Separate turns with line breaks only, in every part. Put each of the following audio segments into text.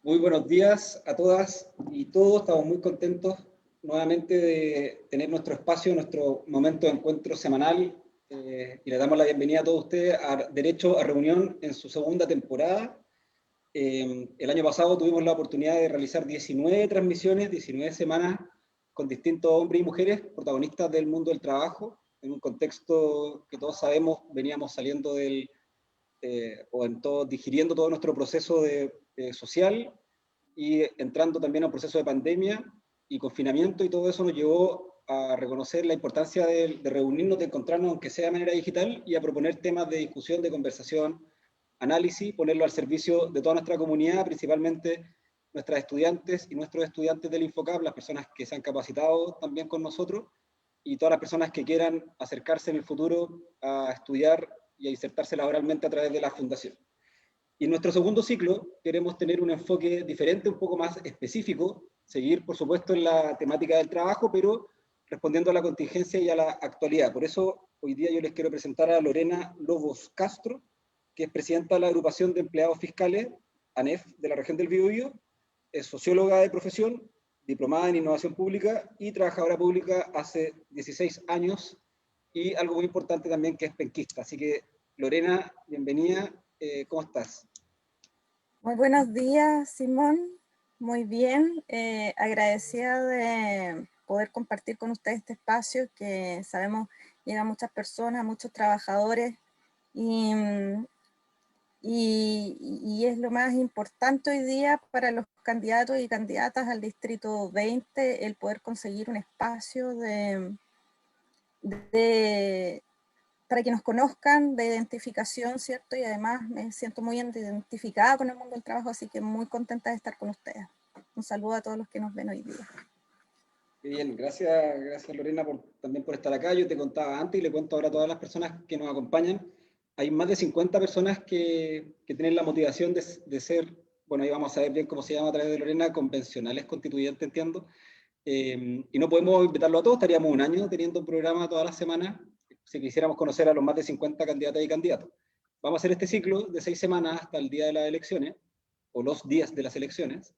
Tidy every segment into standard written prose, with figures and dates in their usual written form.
Muy buenos días a todas y todos. Estamos muy contentos nuevamente de tener nuestro espacio, nuestro momento de encuentro semanal. Y le damos la bienvenida a todos ustedes a Derecho a Reunión en su segunda temporada. El año pasado tuvimos la oportunidad de realizar 19 transmisiones, 19 semanas con distintos hombres y mujeres protagonistas del mundo del trabajo, en un contexto que todos sabemos veníamos saliendo del, digiriendo todo nuestro proceso social y entrando también a un proceso de pandemia y confinamiento, y todo eso nos llevó a reconocer la importancia de reunirnos, de encontrarnos, aunque sea de manera digital, y a proponer temas de discusión, de conversación, análisis, ponerlo al servicio de toda nuestra comunidad, principalmente nuestras estudiantes y nuestros estudiantes del Infocap, las personas que se han capacitado también con nosotros, y todas las personas que quieran acercarse en el futuro a estudiar y a insertarse laboralmente a través de la fundación. Y en nuestro segundo ciclo queremos tener un enfoque diferente, un poco más específico, seguir por supuesto en la temática del trabajo, pero respondiendo a la contingencia y a la actualidad. Por eso hoy día yo les quiero presentar a Lorena Lobos Castro, que es presidenta de la agrupación de empleados fiscales, ANEF, de la región del Biobío, es socióloga de profesión, diplomada en innovación pública y trabajadora pública hace 16 años, y algo muy importante también, que es penquista. Así que Lorena, bienvenida. ¿Cómo estás?
Muy buenos días, Simón. Muy bien. Agradecida de poder compartir con ustedes este espacio que sabemos llega a muchas personas, a muchos trabajadores, y es lo más importante hoy día para los candidatos y candidatas al Distrito 20, el poder conseguir un espacio para que nos conozcan, de identificación, ¿cierto? Y además me siento muy identificada con el mundo del trabajo, así que muy contenta de estar con ustedes. Un saludo a todos los que nos ven hoy día.
Bien, gracias Lorena también por estar acá. Yo te contaba antes y le cuento ahora a todas las personas que nos acompañan. Hay más de 50 personas que tienen la motivación de ser, bueno, ahí vamos a saber bien cómo se llama a través de Lorena, convencionales constituyentes, entiendo. Y no podemos invitarlo a todos, estaríamos un año teniendo un programa todas las semanas si quisiéramos conocer a los más de 50 candidatas y candidatos. Vamos a hacer este ciclo de 6 semanas hasta el día de las elecciones, o los días de las elecciones,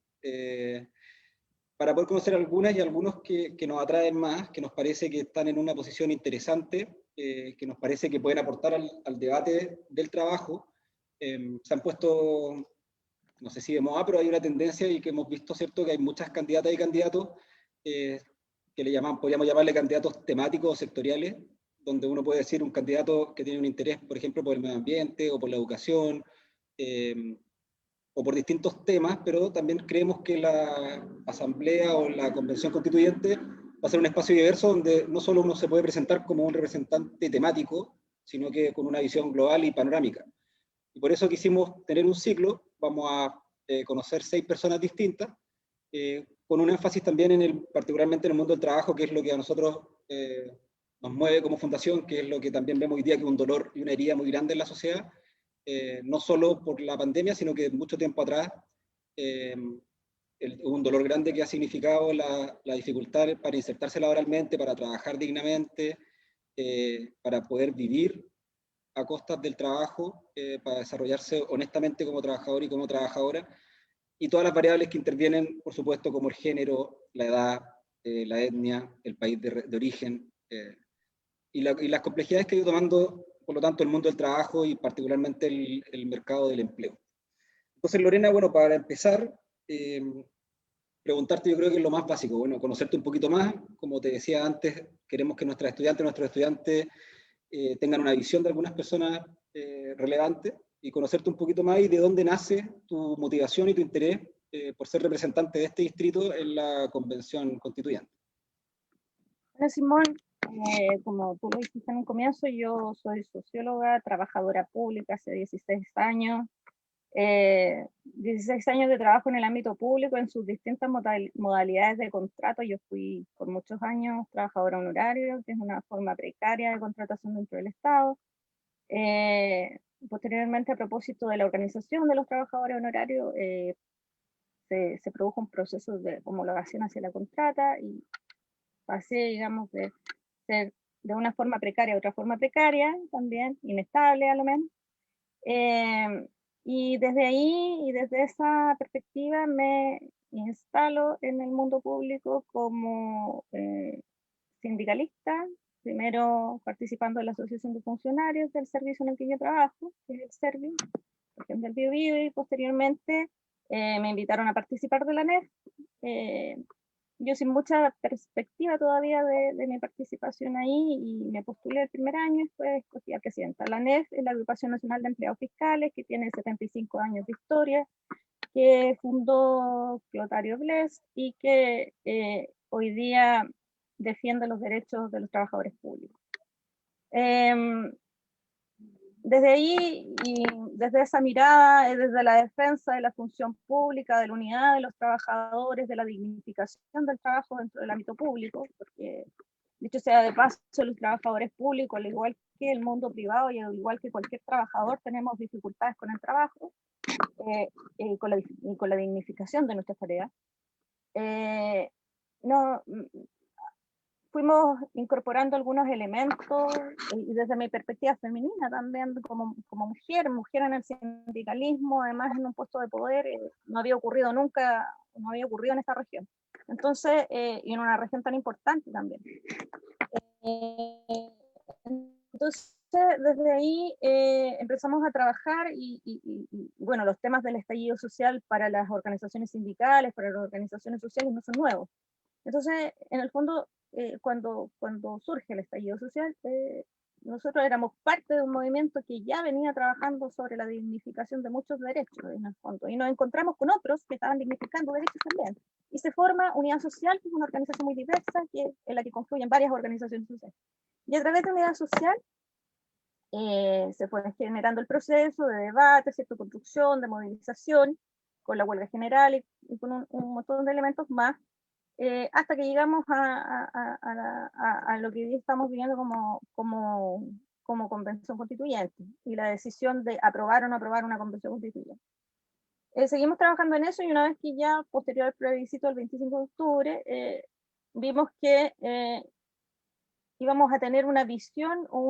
para poder conocer algunas y algunos que nos atraen más, que nos parece que están en una posición interesante, que nos parece que pueden aportar al debate del trabajo. Se han puesto, no sé si de moda, pero hay una tendencia y que hemos visto, ¿cierto?, que hay muchas candidatas y candidatos que podríamos llamarle candidatos temáticos o sectoriales, donde uno puede decir un candidato que tiene un interés, por ejemplo, por el medio ambiente o por la educación, o por distintos temas, pero también creemos que la asamblea o la convención constituyente va a ser un espacio diverso donde no solo uno se puede presentar como un representante temático, sino que con una visión global y panorámica. Y por eso quisimos tener un ciclo. Vamos a conocer 6 personas distintas, con un énfasis también particularmente en el mundo del trabajo, que es lo que a nosotros nos mueve como fundación, que es lo que también vemos hoy día, que es un dolor y una herida muy grande en la sociedad, no solo por la pandemia, sino que mucho tiempo atrás, un dolor grande que ha significado la dificultad para insertarse laboralmente, para trabajar dignamente, para poder vivir a costas del trabajo, para desarrollarse honestamente como trabajador y como trabajadora, y todas las variables que intervienen, por supuesto, como el género, la edad, la etnia, el país de origen, y las complejidades que ha ido tomando, por lo tanto, el mundo del trabajo y particularmente el mercado del empleo. Entonces, Lorena, bueno, para empezar, preguntarte, yo creo que es lo más básico, bueno, conocerte un poquito más. Como te decía antes, queremos que nuestros estudiantes tengan una visión de algunas personas relevantes, y conocerte un poquito más y de dónde nace tu motivación y tu interés por ser representante de este distrito en la convención constituyente.
Hola, Simón. Como tú lo dijiste en un comienzo, yo soy socióloga, trabajadora pública hace 16 años. 16 años de trabajo en el ámbito público en sus distintas modalidades de contrato. Yo fui por muchos años trabajadora honoraria, que es una forma precaria de contratación dentro del Estado. Posteriormente, a propósito de la organización de los trabajadores honorarios, se produjo un proceso de homologación hacia la contrata, y pasé, digamos, de ser de una forma precaria a otra forma precaria, también inestable a lo menos. Y desde ahí y desde esa perspectiva me instalo en el mundo público como sindicalista, primero participando en la Asociación de Funcionarios del servicio en el que yo trabajo, que es el SERVI, región del Biobío, y posteriormente me invitaron a participar de la NEF. Yo sin mucha perspectiva todavía de mi participación ahí, y me postulé el primer año y después escogí a presidenta. La NEF es la Agrupación Nacional de Empleados Fiscales, que tiene 75 años de historia, que fundó Clotario Blest y que hoy día defiende los derechos de los trabajadores públicos. Desde ahí y desde esa mirada, desde la defensa de la función pública, de la unidad de los trabajadores, de la dignificación del trabajo dentro del ámbito público, porque dicho sea de paso, los trabajadores públicos, al igual que el mundo privado y al igual que cualquier trabajador, tenemos dificultades con el trabajo y con la dignificación de nuestras tareas. No, fuimos incorporando algunos elementos y desde mi perspectiva femenina también como mujer en el sindicalismo, además en un puesto de poder, no había ocurrido nunca, no había ocurrido en esta región. Entonces, y en una región tan importante también. Entonces, desde ahí empezamos a trabajar y bueno, los temas del estallido social para las organizaciones sindicales, para las organizaciones sociales no son nuevos. Entonces, en el fondo, cuando surge el estallido social, nosotros éramos parte de un movimiento que ya venía trabajando sobre la dignificación de muchos derechos, en el fondo, y nos encontramos con otros que estaban dignificando derechos también. Y se forma Unidad Social, que es una organización muy diversa, en la que confluyen varias organizaciones sociales. Y a través de Unidad Social se fue generando el proceso de debate, ¿cierto? Construcción, de movilización, con la huelga general y con un montón de elementos más, hasta que llegamos a lo que hoy estamos viviendo como convención constituyente y la decisión de aprobar o no aprobar una convención constituyente. Seguimos trabajando en eso y una vez que ya, posterior al plebiscito del 25 de octubre, vimos que íbamos a tener una visión o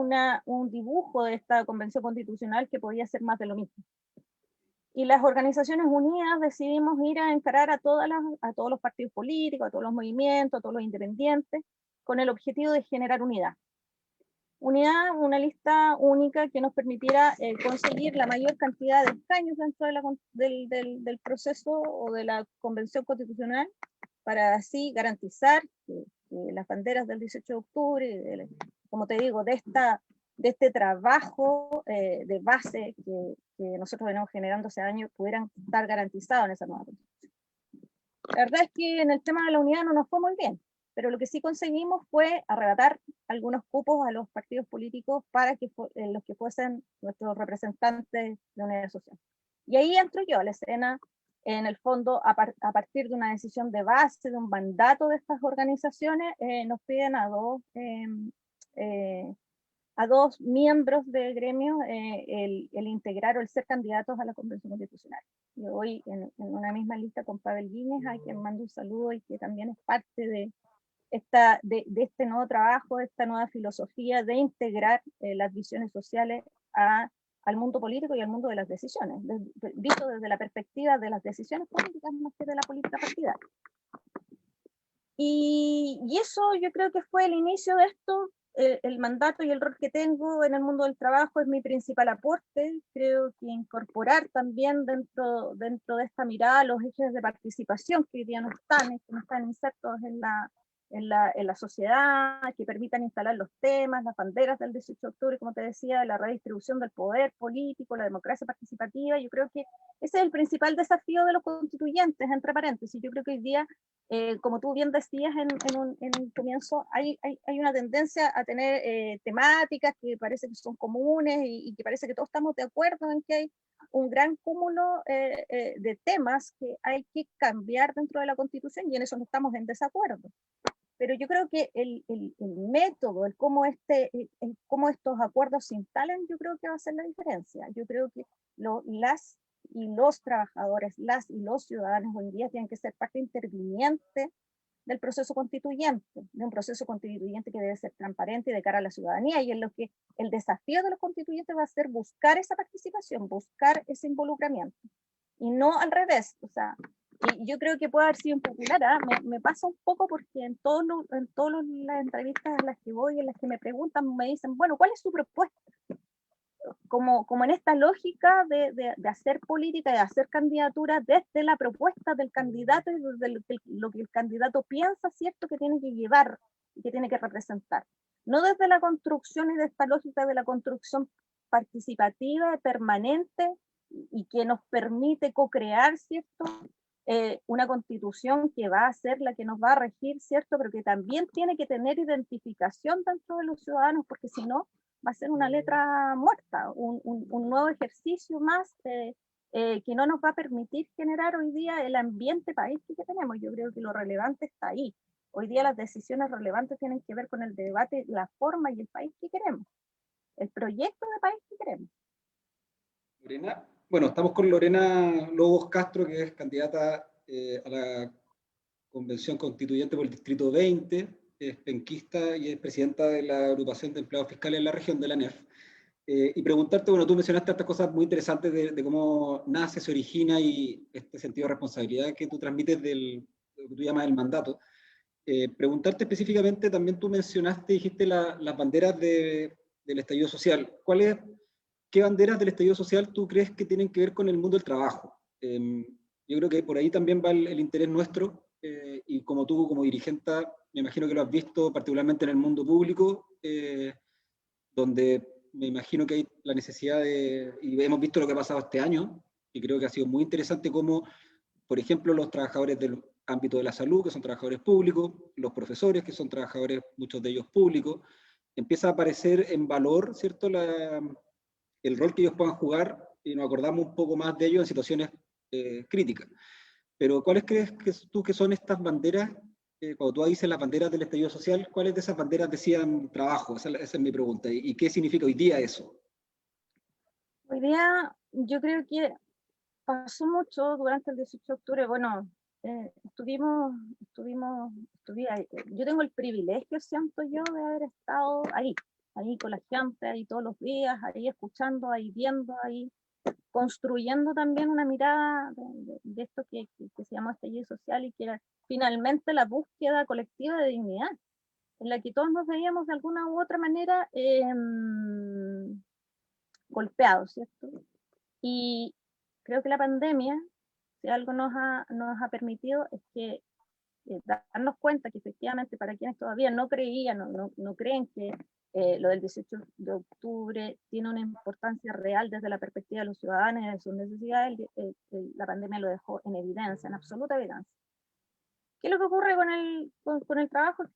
un dibujo de esta convención constitucional que podía ser más de lo mismo. Y las organizaciones unidas decidimos ir a encarar a todos los partidos políticos, a todos los movimientos, a todos los independientes, con el objetivo de generar unidad. Unidad, una lista única que nos permitiera conseguir la mayor cantidad de escaños dentro del proceso o de la convención constitucional, para así garantizar que las banderas del 18 de octubre, como te digo, de este trabajo de base que nosotros venimos generando hace años, pudieran estar garantizados en esa nueva constitución. La verdad es que en el tema de la unidad no nos fue muy bien, pero lo que sí conseguimos fue arrebatar algunos cupos a los partidos políticos para que los que fuesen nuestros representantes de la unidad social. Y ahí entro yo a la escena, en el fondo, a partir de una decisión de base, de un mandato de estas organizaciones, nos piden a dos miembros del gremio el integrar o el ser candidatos a la Convención Constitucional. Yo voy en una misma lista con Pavel Guíñez, a quien mando un saludo y que también es parte de este nuevo trabajo, de esta nueva filosofía de integrar las visiones sociales al mundo político y al mundo de las decisiones, visto desde la perspectiva de las decisiones políticas más que de la política partidaria. Y eso yo creo que fue el inicio de esto. El mandato y el rol que tengo en el mundo del trabajo es mi principal aporte. Creo que incorporar también dentro de esta mirada los ejes de participación que hoy día no están insertos en la sociedad, que permitan instalar los temas, las banderas del 18 de octubre, como te decía, la redistribución del poder político, la democracia participativa. Yo creo que ese es el principal desafío de los constituyentes, entre paréntesis. Yo creo que hoy día, como tú bien decías en un comienzo, hay una tendencia a tener temáticas que parece que son comunes y que parece que todos estamos de acuerdo en que hay un gran cúmulo de temas que hay que cambiar dentro de la Constitución, y en eso no estamos en desacuerdo. Pero yo creo que el método, el cómo estos acuerdos se instalan, yo creo que va a ser la diferencia. Yo creo que las y los trabajadores, las y los ciudadanos hoy día tienen que ser parte interviniente del proceso constituyente, de un proceso constituyente que debe ser transparente y de cara a la ciudadanía, y en lo que el desafío de los constituyentes va a ser buscar esa participación, buscar ese involucramiento, y no al revés. O sea, y yo creo que puede haber sido impopular, ¿eh? Me pasa un poco porque en todas las entrevistas a las que voy, en las que me preguntan, me dicen, bueno, ¿cuál es su propuesta? Como en esta lógica de hacer política, de hacer candidatura desde la propuesta del candidato y desde lo que el candidato piensa, ¿cierto?, que tiene que llevar y que tiene que representar. No desde la construcción y de esta lógica de la construcción participativa, permanente, y que nos permite co-crear, ¿cierto?, una constitución que va a ser la que nos va a regir, ¿cierto?, pero que también tiene que tener identificación dentro de los ciudadanos, porque si no, va a ser una letra muerta, un nuevo ejercicio más que no nos va a permitir generar hoy día el ambiente país que tenemos. Yo creo que lo relevante está ahí. Hoy día las decisiones relevantes tienen que ver con el debate, la forma y el país que queremos, el proyecto de país que queremos.
Lorena, bueno, estamos con Lorena Lobos Castro, que es candidata a la Convención Constituyente por el Distrito 20, es penquista y es presidenta de la Agrupación de Empleados Fiscales en la región de la ANEF. Y preguntarte, bueno, tú mencionaste estas cosas muy interesantes de cómo nace, se origina y este sentido de responsabilidad que tú transmites de lo que tú llamas el mandato. Preguntarte específicamente, también tú mencionaste, dijiste las banderas del estallido social. ¿Qué banderas del estallido social tú crees que tienen que ver con el mundo del trabajo? Yo creo que por ahí también va el interés nuestro, y como tú, como dirigente, me imagino que lo has visto particularmente en el mundo público, donde me imagino que hay la necesidad y hemos visto lo que ha pasado este año, y creo que ha sido muy interesante cómo, por ejemplo, los trabajadores del ámbito de la salud, que son trabajadores públicos, los profesores, que son trabajadores, muchos de ellos públicos, empieza a aparecer en valor, ¿cierto?, el rol que ellos puedan jugar, y nos acordamos un poco más de ellos en situaciones críticas. Pero ¿cuáles crees tú que son estas banderas? Cuando tú dices las banderas del estallido social, ¿cuáles de esas banderas decían trabajo? Esa es mi pregunta. ¿Y qué significa hoy día eso?
Hoy día yo creo que pasó mucho durante el 18 de octubre. Bueno, yo tengo el privilegio, siento yo, de haber estado ahí con la gente, ahí todos los días, ahí escuchando, ahí viendo, ahí construyendo también una mirada de esto que se llama estallido social, y que era finalmente la búsqueda colectiva de dignidad, en la que todos nos veíamos de alguna u otra manera golpeados, ¿cierto? Y creo que la pandemia, si algo nos ha permitido, es que darnos cuenta que efectivamente para quienes todavía no creían, no creen que lo del 18 de octubre tiene una importancia real desde la perspectiva de los ciudadanos y de sus necesidades, la pandemia lo dejó en evidencia, en absoluta evidencia. ¿Qué es lo que ocurre con el trabajo? Es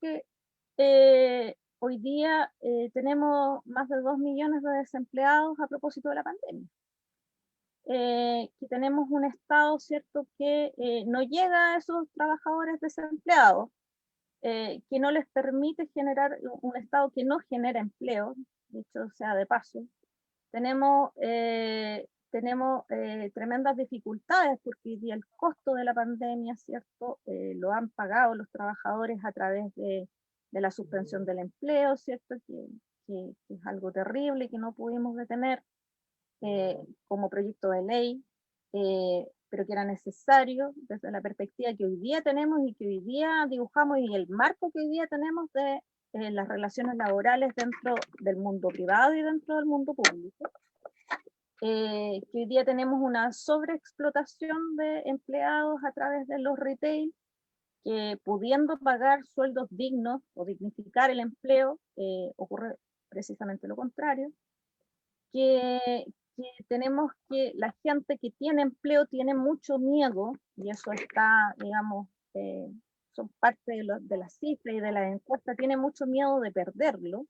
que hoy día tenemos más de 2 millones de desempleados a propósito de la pandemia. Que tenemos un Estado, ¿cierto?, que no llega a esos trabajadores desempleados, que no les permite generar un Estado que no genera empleo, dicho sea de paso. Tenemos tremendas dificultades porque el costo de la pandemia, ¿cierto?, lo han pagado los trabajadores a través de la suspensión del empleo, ¿cierto?, que es algo terrible que no pudimos detener como proyecto de ley, pero que era necesario desde la perspectiva que hoy día tenemos y que hoy día dibujamos, y el marco que hoy día tenemos de las relaciones laborales dentro del mundo privado y dentro del mundo público. Que hoy día tenemos una sobreexplotación de empleados a través de los retail, que pudiendo pagar sueldos dignos o dignificar el empleo, ocurre precisamente lo contrario, que tenemos que la gente que tiene empleo tiene mucho miedo, y eso está, digamos, son parte de las cifras y de las encuestas, tiene mucho miedo de perderlo.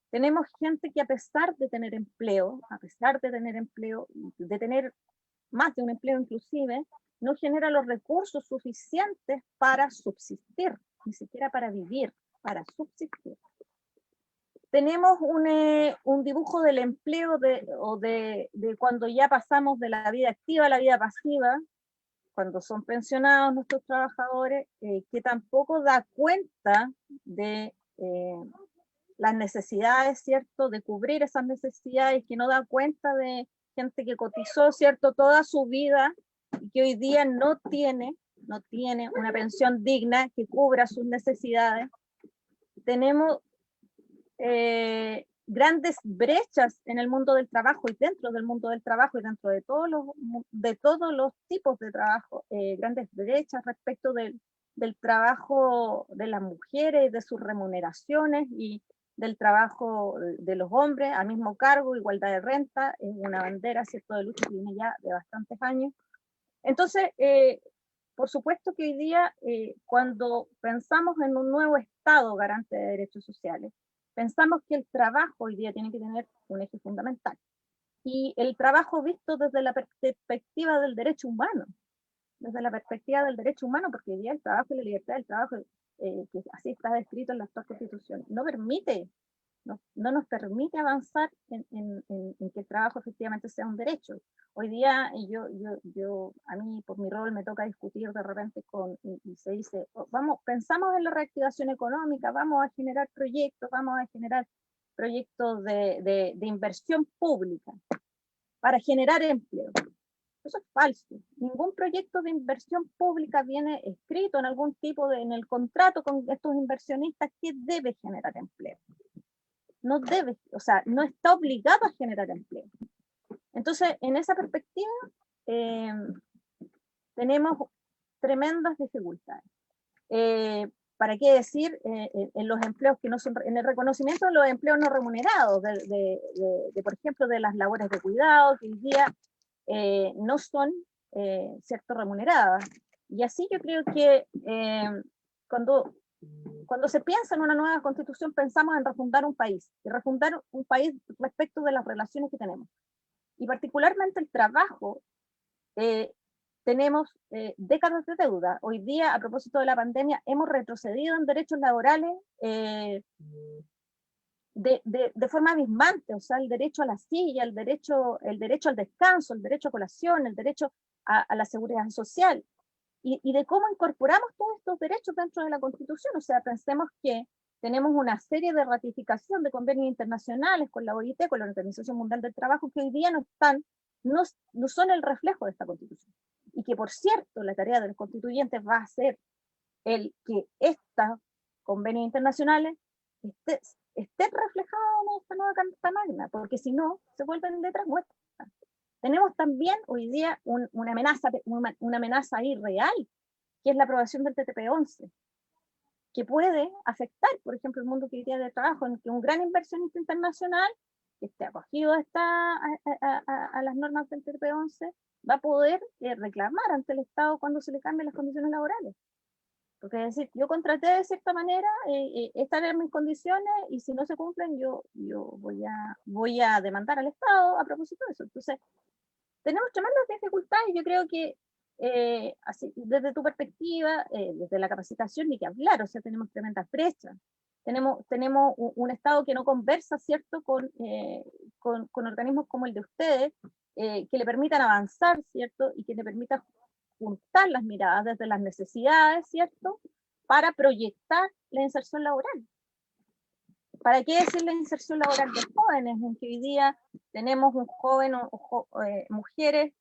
Tenemos gente que a pesar de tener empleo, de tener más de un empleo inclusive, no genera los recursos suficientes para subsistir, ni siquiera para vivir, para subsistir. Tenemos un dibujo del empleo de cuando ya pasamos de la vida activa a la vida pasiva, cuando son pensionados nuestros trabajadores, que tampoco da cuenta de las necesidades, ¿cierto? De cubrir esas necesidades, que no da cuenta de gente que cotizó, ¿cierto? Toda su vida y que hoy día no tiene una pensión digna que cubra sus necesidades. Tenemos grandes brechas en el mundo del trabajo y dentro del mundo del trabajo y dentro de todos los tipos de trabajo, grandes brechas respecto del trabajo de las mujeres, de sus remuneraciones y del trabajo de los hombres a mismo cargo, igualdad de renta, es una bandera, ¿cierto?, de lucha que viene ya de bastantes años. Entonces, por supuesto que hoy día, cuando pensamos en un nuevo Estado garante de derechos sociales, pensamos que el trabajo hoy día tiene que tener un eje fundamental. Y el trabajo visto desde la perspectiva del derecho humano, porque hoy día el trabajo y la libertad del trabajo, que así está descrito en la actual Constitución, no nos permite avanzar en que el trabajo efectivamente sea un derecho. Hoy día a mí por mi rol me toca discutir de repente y se dice, pensamos en la reactivación económica, vamos a generar proyectos de inversión pública para generar empleo. Eso es falso. Ningún proyecto de inversión pública viene escrito en algún tipo en el contrato con estos inversionistas que debe generar empleo. No está obligado a generar empleo. Entonces, en esa perspectiva, tenemos tremendas dificultades. ¿Para qué decir en los empleos que no son, en el reconocimiento de los empleos no remunerados, por ejemplo, de las labores de cuidado, que hoy día no son, cierto, remuneradas? Y así yo creo que cuando se piensa en una nueva constitución, pensamos en refundar un país, y refundar un país respecto de las relaciones que tenemos. Y particularmente el trabajo, tenemos décadas de deuda. Hoy día, a propósito de la pandemia, hemos retrocedido en derechos laborales de forma abismante, o sea, el derecho a la silla, el derecho al descanso, el derecho a colación, el derecho a la seguridad social. Y de cómo incorporamos todos estos derechos dentro de la Constitución. O sea, pensemos que tenemos una serie de ratificación de convenios internacionales con la OIT, con la Organización Mundial del Trabajo, que hoy día no son el reflejo de esta Constitución. Y que, por cierto, la tarea de los constituyentes va a ser el que estos convenios internacionales estén reflejados en esta nueva Carta Magna, porque si no, se vuelven letras muertas. Tenemos también hoy día una amenaza ahí real, que es la aprobación del TTP-11, que puede afectar, por ejemplo, el mundo que hoy día de trabajo, en que un gran inversionista internacional que esté acogido a las normas del TTP-11 va a poder reclamar ante el Estado cuando se le cambien las condiciones laborales. Porque es decir, yo contraté de cierta manera, estas eran mis condiciones, y si no se cumplen, yo voy a demandar al Estado a propósito de eso. Entonces, tenemos tremendas dificultades, y yo creo que así, desde tu perspectiva, desde la capacitación, ni que hablar, o sea, tenemos tremendas brechas. Tenemos un Estado que no conversa, ¿cierto?, con organismos como el de ustedes, que le permitan avanzar, ¿cierto?, y que le permitan juntar las miradas desde las necesidades, ¿cierto?, para proyectar la inserción laboral. ¿Para qué decir la inserción laboral de jóvenes? En que hoy día tenemos mujeres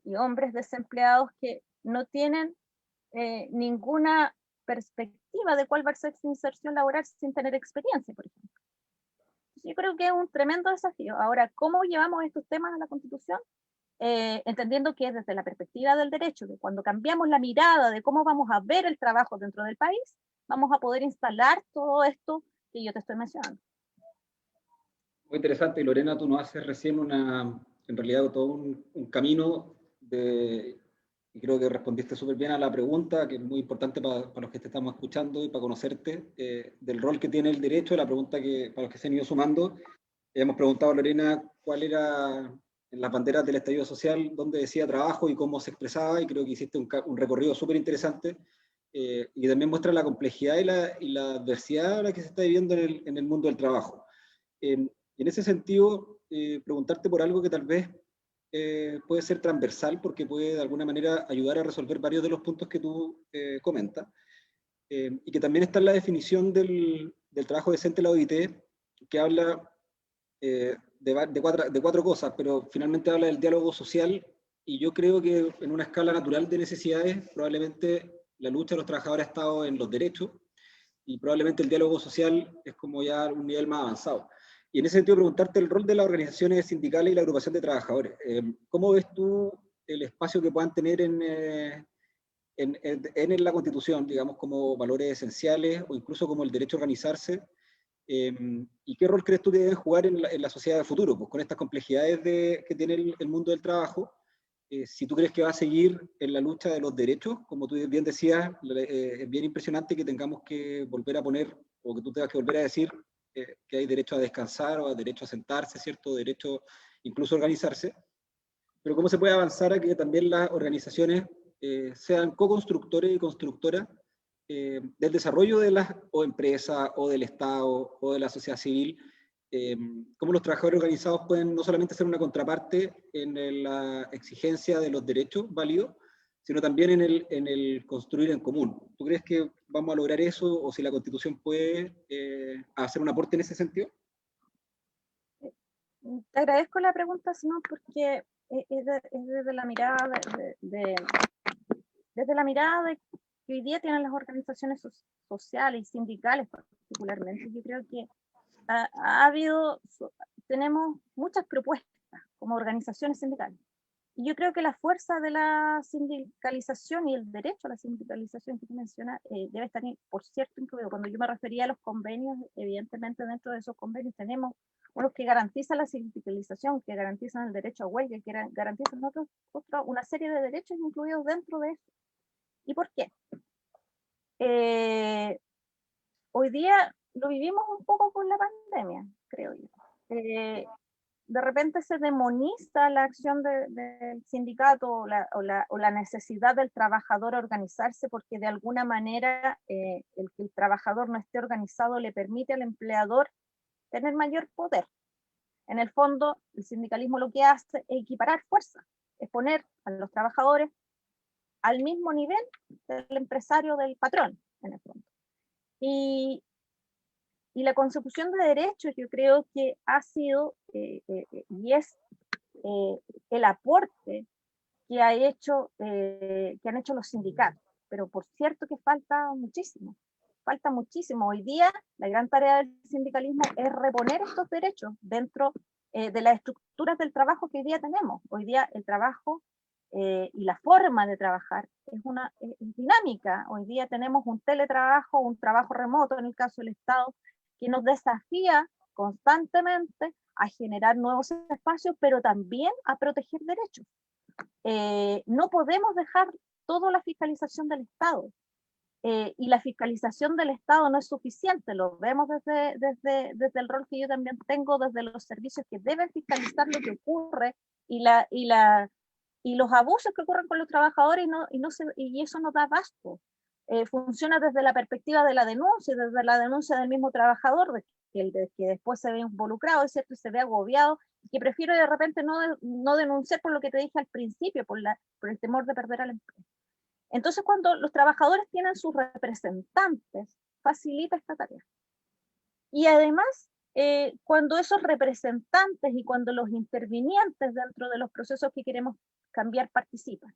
y hombres desempleados que no tienen ninguna perspectiva de cuál va a ser su inserción laboral sin tener experiencia, por ejemplo. Yo creo que es un tremendo desafío. Ahora, ¿cómo llevamos estos temas a la Constitución? Entendiendo que desde la perspectiva del derecho, que cuando cambiamos la mirada de cómo vamos a ver el trabajo dentro del país, vamos a poder instalar todo esto que yo te estoy mencionando.
Muy interesante, y Lorena, tú nos haces recién en realidad todo un camino y creo que respondiste súper bien a la pregunta, que es muy importante para los que te estamos escuchando y para conocerte, del rol que tiene el derecho, la pregunta para los que se han ido sumando. Hemos preguntado a Lorena cuál era en las banderas del estallido social, dónde decía trabajo y cómo se expresaba, y creo que hiciste un recorrido súper interesante, y también muestra la complejidad y la adversidad ahora que se está viviendo en el mundo del trabajo. Y en ese sentido, preguntarte por algo que tal vez puede ser transversal porque puede de alguna manera ayudar a resolver varios de los puntos que tú comentas. Y que también está en la definición del trabajo decente de la OIT, que habla de cuatro cosas, pero finalmente habla del diálogo social, y yo creo que en una escala natural de necesidades, probablemente la lucha de los trabajadores ha estado en los derechos, y probablemente el diálogo social es como ya un nivel más avanzado. Y en ese sentido, preguntarte el rol de las organizaciones sindicales y la agrupación de trabajadores. ¿Cómo ves tú el espacio que puedan tener en la Constitución, digamos, como valores esenciales o incluso como el derecho a organizarse? ¿Y qué rol crees tú que deben jugar en la sociedad del futuro? Pues con estas complejidades que tiene el mundo del trabajo, si tú crees que va a seguir en la lucha de los derechos, como tú bien decías, es bien impresionante que tengamos que volver a poner, o que tú tengas que volver a decir que hay derecho a descansar o derecho a sentarse, ¿cierto? Derecho incluso a organizarse, pero cómo se puede avanzar a que también las organizaciones sean co-constructores y constructoras del desarrollo de las o empresas o del Estado o de la sociedad civil, cómo los trabajadores organizados pueden no solamente ser una contraparte en la exigencia de los derechos válidos, sino también en el construir en común. ¿Tú crees que vamos a lograr eso, o si la Constitución puede hacer un aporte en ese sentido?
Te agradezco la pregunta, Simón, porque es desde la mirada desde la mirada que hoy día tienen las organizaciones sociales y sindicales particularmente. Yo creo que tenemos muchas propuestas como organizaciones sindicales. Y yo creo que la fuerza de la sindicalización y el derecho a la sindicalización que tú mencionas debe estar, por cierto, incluido. Cuando yo me refería a los convenios, evidentemente dentro de esos convenios tenemos unos que garantizan la sindicalización, que garantizan el derecho a huelga, que garantizan una serie de derechos incluidos dentro de eso. ¿Y por qué? Hoy día lo vivimos un poco con la pandemia, creo yo. De repente se demoniza la acción del sindicato o la necesidad del trabajador a organizarse, porque de alguna manera el que el trabajador no esté organizado le permite al empleador tener mayor poder. En el fondo, el sindicalismo lo que hace es equiparar fuerza, es poner a los trabajadores al mismo nivel del empresario, del patrón, en el fondo. Y la consecución de derechos yo creo que ha sido y es el aporte que han hecho los sindicatos, pero por cierto que falta muchísimo. Hoy día la gran tarea del sindicalismo es reponer estos derechos dentro de las estructuras del trabajo que hoy día tenemos. Hoy día el trabajo y la forma de trabajar es dinámica. Hoy día tenemos un teletrabajo, un trabajo remoto en el caso del Estado, que nos desafía constantemente a generar nuevos espacios, pero también a proteger derechos. No podemos dejar toda la fiscalización del Estado. Y la fiscalización del Estado no es suficiente, lo vemos desde el rol que yo también tengo, desde los servicios que deben fiscalizar lo que ocurre y los abusos que ocurren con los trabajadores, y eso no da abasto. Funciona desde la perspectiva de la denuncia, desde la denuncia del mismo trabajador, que después se ve involucrado, es cierto, y se ve agobiado, que prefiero de repente no denunciar por lo que te dije al principio, por el temor de perder al empleo. Entonces, cuando los trabajadores tienen sus representantes, facilita esta tarea. Y además, cuando esos representantes y cuando los intervinientes dentro de los procesos que queremos cambiar participan,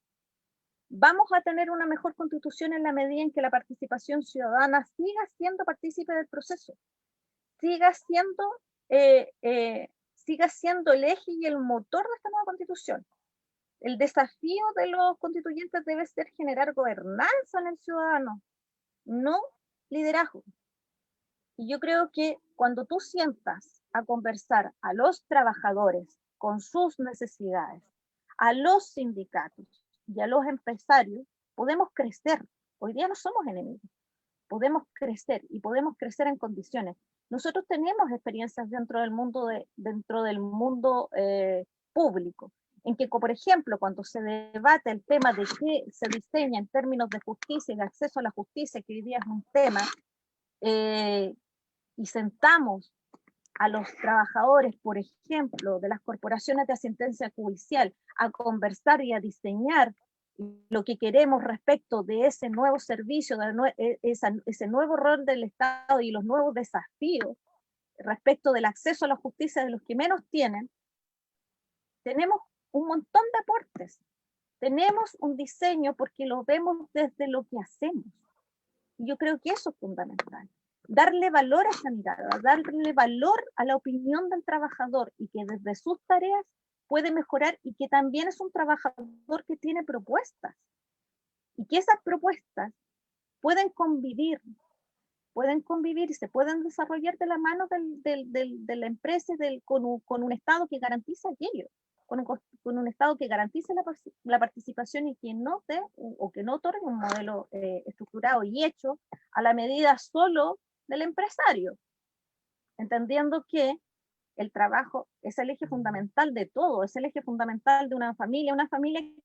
vamos a tener una mejor constitución en la medida en que la participación ciudadana siga siendo partícipe del proceso, siga siendo el eje y el motor de esta nueva constitución. El desafío de los constituyentes debe ser generar gobernanza en el ciudadano, no liderazgo. Y yo creo que cuando tú sientas a conversar a los trabajadores con sus necesidades, a los sindicatos y a los empresarios, podemos crecer. Hoy día no somos enemigos. Podemos crecer y podemos crecer en condiciones. Nosotros tenemos experiencias dentro del mundo público, en que, por ejemplo, cuando se debate el tema de qué se diseña en términos de justicia y de acceso a la justicia, que hoy día es un tema, y sentamos a los trabajadores, por ejemplo, de las corporaciones de asistencia judicial, a conversar y a diseñar lo que queremos respecto de ese nuevo servicio, ese nuevo rol del Estado y los nuevos desafíos respecto del acceso a la justicia de los que menos tienen, tenemos un montón de aportes. Tenemos un diseño porque lo vemos desde lo que hacemos. Y yo creo que eso es fundamental. Darle valor a esa mirada, darle valor a la opinión del trabajador y que desde sus tareas puede mejorar y que también es un trabajador que tiene propuestas. Y que esas propuestas pueden convivir y se pueden desarrollar de la mano de la empresa con un Estado que garantice aquello, con un Estado que garantice la participación y que no dé o que no otorgue un modelo estructurado y hecho a la medida solo del empresario, entendiendo que el trabajo es el eje fundamental de todo, es el eje fundamental de una familia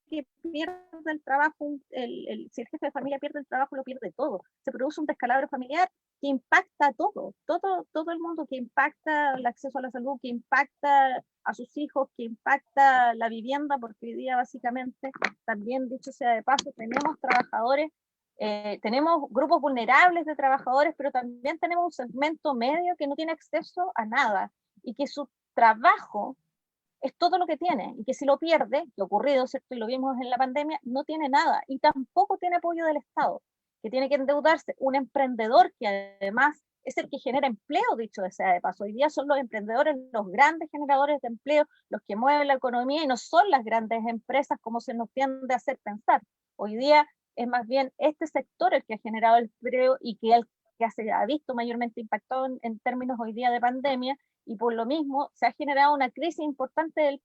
que pierde el trabajo, si el jefe de familia pierde el trabajo, lo pierde todo. Se produce un descalabro familiar que impacta a todo el mundo, que impacta el acceso a la salud, que impacta a sus hijos, que impacta la vivienda, porque hoy día básicamente, también dicho sea de paso, tenemos trabajadores, tenemos grupos vulnerables de trabajadores, pero también tenemos un segmento medio que no tiene acceso a nada, y que su trabajo es todo lo que tiene, y que si lo pierde, que ha ocurrido, ¿cierto? Y lo vimos en la pandemia, no tiene nada, y tampoco tiene apoyo del Estado, que tiene que endeudarse. Un emprendedor que además es el que genera empleo, dicho sea de paso. Hoy día son los emprendedores los grandes generadores de empleo, los que mueven la economía, y no son las grandes empresas como se nos tiende a hacer pensar. Hoy día es más bien este sector el que ha generado el empleo y que se ha visto mayormente impactado en términos hoy día de pandemia, y por lo mismo se ha generado una crisis importante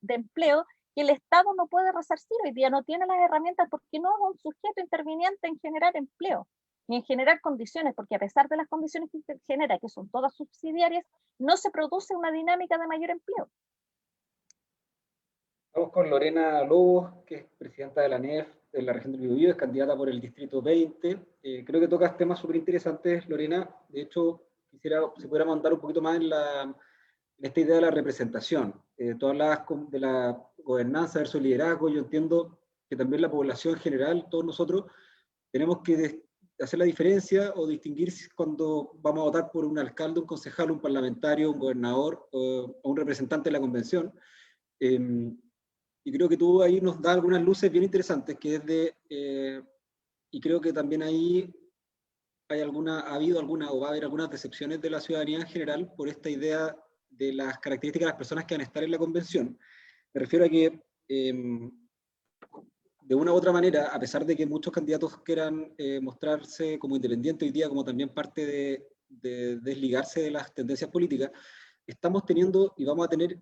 de empleo que el Estado no puede resarcir. Hoy día no tiene las herramientas porque no es un sujeto interviniente en generar empleo ni en generar condiciones, porque a pesar de las condiciones que genera, que son todas subsidiarias, no se produce una dinámica de mayor empleo.
Estamos con Lorena Lobos, que es presidenta de la NEF en la región del Biobío, es candidata por el Distrito 20. Creo que tocas temas súper interesantes, Lorena. De hecho, quisiera, si pudiéramos andar un poquito más en esta idea de la representación. Tú hablabas de la gobernanza versus liderazgo. Yo entiendo que también la población en general, todos nosotros, tenemos que hacer la diferencia o distinguir cuando vamos a votar por un alcalde, un concejal, un parlamentario, un gobernador o un representante de la convención. Y creo que tú ahí nos das algunas luces bien interesantes, que es y creo que también ahí ha habido alguna o va a haber algunas decepciones de la ciudadanía en general por esta idea de las características de las personas que van a estar en la convención. Me refiero a que de una u otra manera, a pesar de que muchos candidatos quieran mostrarse como independientes hoy día, como también parte de desligarse de las tendencias políticas, estamos teniendo y vamos a tener,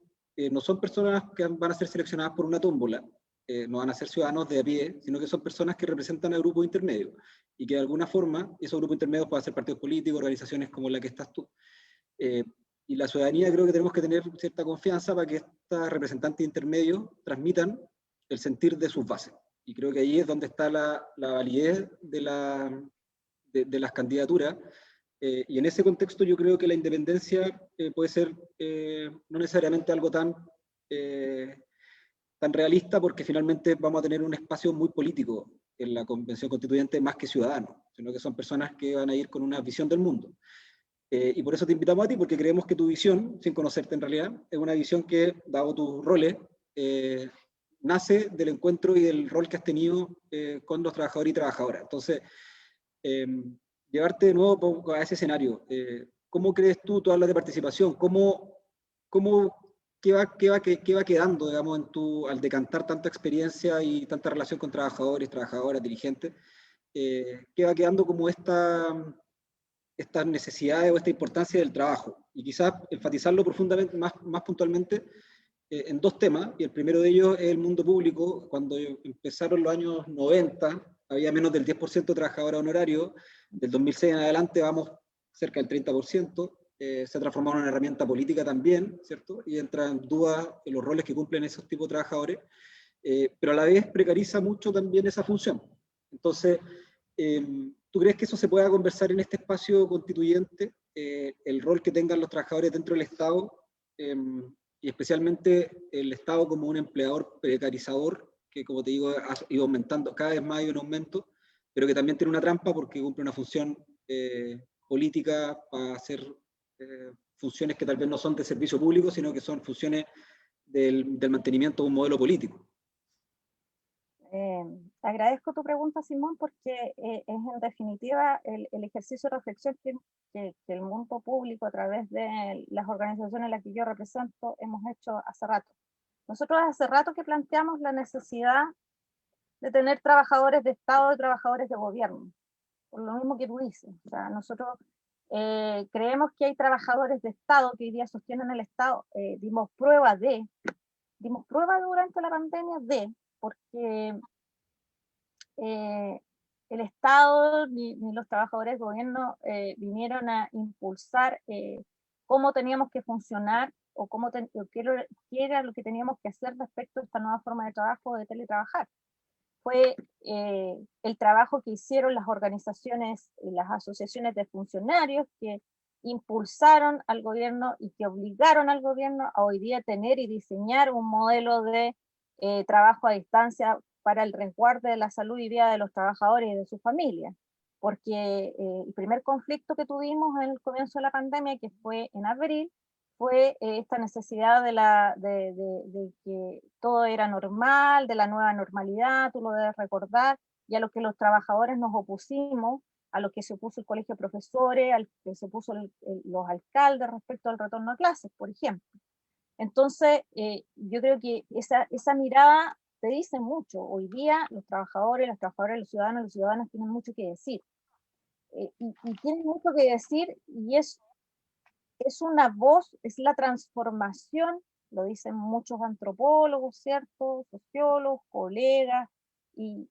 no son personas que van a ser seleccionadas por una tómbola, no van a ser ciudadanos de a pie, sino que son personas que representan a grupos intermedios, y que de alguna forma esos grupos intermedios pueden ser partidos políticos, organizaciones como la que estás tú. Y la ciudadanía creo que tenemos que tener cierta confianza para que estos representantes intermedios transmitan el sentir de sus bases. Y creo que ahí es donde está la validez de las candidaturas. Y en ese contexto yo creo que la independencia puede ser no necesariamente algo tan realista, porque finalmente vamos a tener un espacio muy político en la Convención Constituyente más que ciudadano, sino que son personas que van a ir con una visión del mundo. Y por eso te invitamos a ti, porque creemos que tu visión, sin conocerte en realidad, es una visión que, dado tus roles, nace del encuentro y del rol que has tenido con los trabajadores y trabajadoras. Entonces, llevarte de nuevo a ese escenario. ¿Cómo crees tú hablas de participación? ¿Qué va quedando, digamos, al decantar tanta experiencia y tanta relación con trabajadores, trabajadoras, dirigentes? ¿Qué va quedando como estas necesidades o esta importancia del trabajo? Y quizás enfatizarlo profundamente, más puntualmente, en dos temas, y el primero de ellos es el mundo público. Cuando empezaron los años 90, había menos del 10% de trabajadores honorarios. Del 2006 en adelante vamos cerca del 30%. Se ha transformado en una herramienta política también, ¿cierto? Y entra en duda en los roles que cumplen esos tipos de trabajadores, pero a la vez precariza mucho también esa función. Entonces, ¿tú crees que eso se pueda conversar en este espacio constituyente? el rol que tengan los trabajadores dentro del Estado, y especialmente el Estado como un empleador precarizador, que como te digo, ha ido aumentando, cada vez más hay un aumento, pero que también tiene una trampa porque cumple una función política para hacer funciones que tal vez no son de servicio público, sino que son funciones del mantenimiento de un modelo político.
Agradezco tu pregunta, Simón, porque es en definitiva el ejercicio de reflexión que el mundo público a través de las organizaciones en las que yo represento hemos hecho hace rato. Nosotros hace rato que planteamos la necesidad de tener trabajadores de Estado y trabajadores de gobierno, por lo mismo que tú dices. O sea, nosotros creemos que hay trabajadores de Estado que hoy día sostienen el Estado. Dimos prueba durante la pandemia porque el Estado ni los trabajadores de gobierno vinieron a impulsar cómo teníamos que funcionar o qué era lo que teníamos que hacer respecto a esta nueva forma de trabajo, de teletrabajar. Fue el trabajo que hicieron las organizaciones y las asociaciones de funcionarios que impulsaron al gobierno y que obligaron al gobierno a hoy día tener y diseñar un modelo de trabajo a distancia para el resguardo de la salud y vida de los trabajadores y de sus familias. Porque el primer conflicto que tuvimos en el comienzo de la pandemia, que fue en abril, fue esta necesidad de que todo era normal, de la nueva normalidad, tú lo debes recordar, y a lo que los trabajadores nos opusimos, a lo que se opuso el colegio de profesores, al que se opuso los alcaldes respecto al retorno a clases, por ejemplo. Entonces, yo creo que esa mirada te dice mucho. Hoy día los trabajadores, las trabajadoras, los ciudadanos tienen mucho que decir. Y tienen mucho que decir, y es una voz, es la transformación, lo dicen muchos antropólogos, ¿cierto? Sociólogos, colegas, y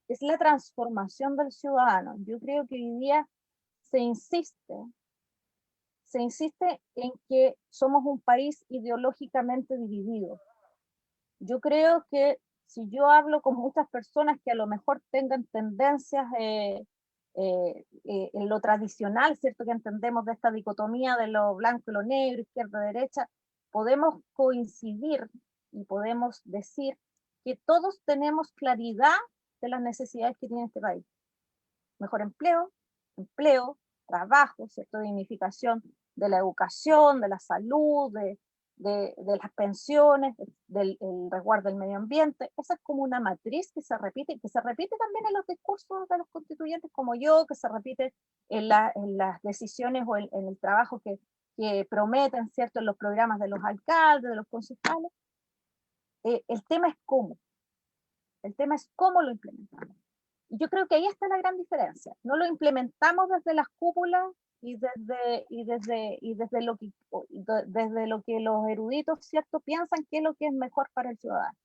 es la transformación del ciudadano. Yo creo que hoy día se insiste en que somos un país ideológicamente dividido. Yo creo que si yo hablo con muchas personas que a lo mejor tengan tendencias en lo tradicional, ¿cierto? Que entendemos de esta dicotomía de lo blanco y lo negro, izquierda y derecha, podemos coincidir y podemos decir que todos tenemos claridad de las necesidades que tiene este país. Mejor empleo, trabajo, ¿cierto? Dignificación de la educación, de la salud, de las pensiones, del resguardo del medio ambiente. Esa es como una matriz que se repite también en los discursos de los constituyentes como yo, que se repite en las decisiones o en el trabajo que prometen, ¿cierto? En los programas de los alcaldes, de los concejales. El tema es cómo lo implementamos. Y yo creo que ahí está la gran diferencia. No lo implementamos desde las cúpulas y desde lo que los eruditos, ¿cierto?, piensan que es lo que es mejor para el ciudadano.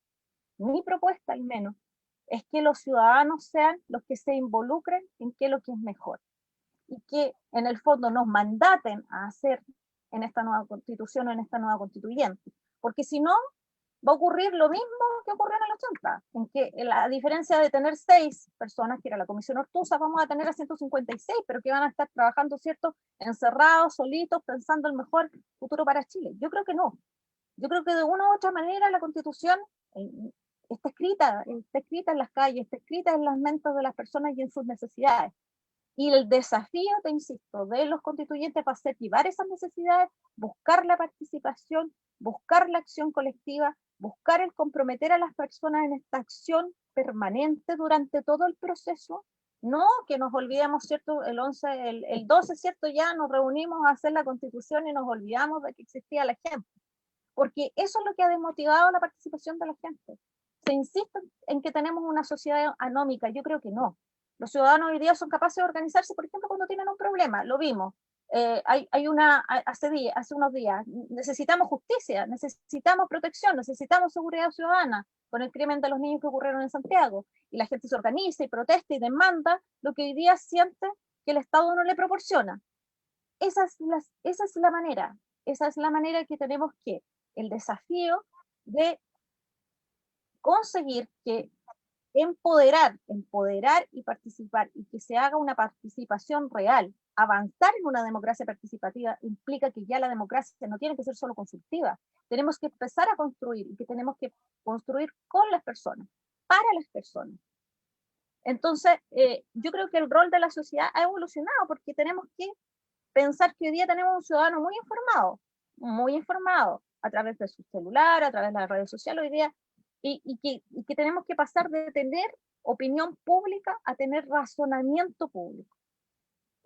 Mi propuesta, al menos, es que los ciudadanos sean los que se involucren en qué es lo que es mejor. Y que, en el fondo, nos mandaten a hacer en esta nueva constitución o en esta nueva constituyente. Porque si no, va a ocurrir lo mismo que ocurrió en el 80, en que la diferencia de tener 6 personas, que era la Comisión Ortúzar, vamos a tener a 156, pero que van a estar trabajando, ¿cierto?, encerrados, solitos, pensando el mejor futuro para Chile. Yo creo que no. Yo creo que de una u otra manera la Constitución está escrita en las calles, está escrita en las mentes de las personas y en sus necesidades. Y el desafío, te insisto, de los constituyentes va a ser llevar esas necesidades, buscar la participación, buscar la acción colectiva, buscar el comprometer a las personas en esta acción permanente durante todo el proceso, no que nos olvidemos, ¿cierto? El 12, ¿cierto? Ya nos reunimos a hacer la constitución y nos olvidamos de que existía la gente, porque eso es lo que ha desmotivado la participación de la gente. Se insiste en que tenemos una sociedad anómica, yo creo que no. Los ciudadanos hoy día son capaces de organizarse, por ejemplo, cuando tienen un problema, lo vimos. Hace unos días, necesitamos justicia, necesitamos protección, necesitamos seguridad ciudadana con el crimen de los niños que ocurrieron en Santiago, y la gente se organiza y protesta y demanda lo que hoy día siente que el Estado no le proporciona. Esa es la manera que tenemos el desafío de conseguir que empoderar y participar, y que se haga una participación real,
avanzar en una democracia participativa implica que ya la democracia no tiene que ser solo consultiva. Tenemos que empezar a construir, y que tenemos que construir con las personas, para las personas. Entonces, yo creo que el rol de la sociedad ha evolucionado, porque tenemos que pensar que hoy día tenemos un ciudadano muy informado, a través de su celular, a través de las redes sociales hoy día, y que tenemos que pasar de tener opinión pública a tener razonamiento público,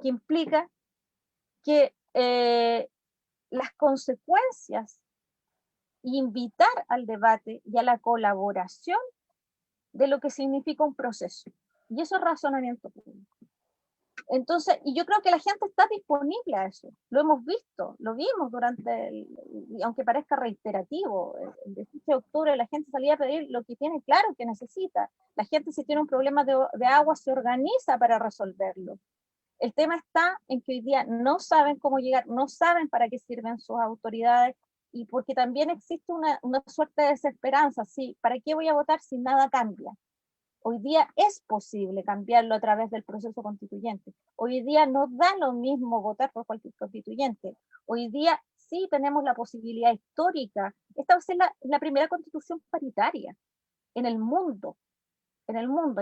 que implica que las consecuencias, invitar al debate y a la colaboración de lo que significa un proceso. Y eso es razonamiento público. Entonces, y yo creo que la gente está disponible a eso. Lo hemos visto, lo vimos durante, y aunque parezca reiterativo, el 17 de octubre la gente salía a pedir lo que tiene claro que necesita. La gente, si tiene un problema de agua, se organiza para resolverlo. El tema está en que hoy día no saben cómo llegar, no saben para qué sirven sus autoridades, y porque también existe una suerte de desesperanza. Sí, ¿para qué voy a votar si nada cambia? Hoy día es posible cambiarlo a través del proceso constituyente. Hoy día no da lo mismo votar por cualquier constituyente. Hoy día sí tenemos la posibilidad histórica. Esta va a ser la primera constitución paritaria en el mundo, en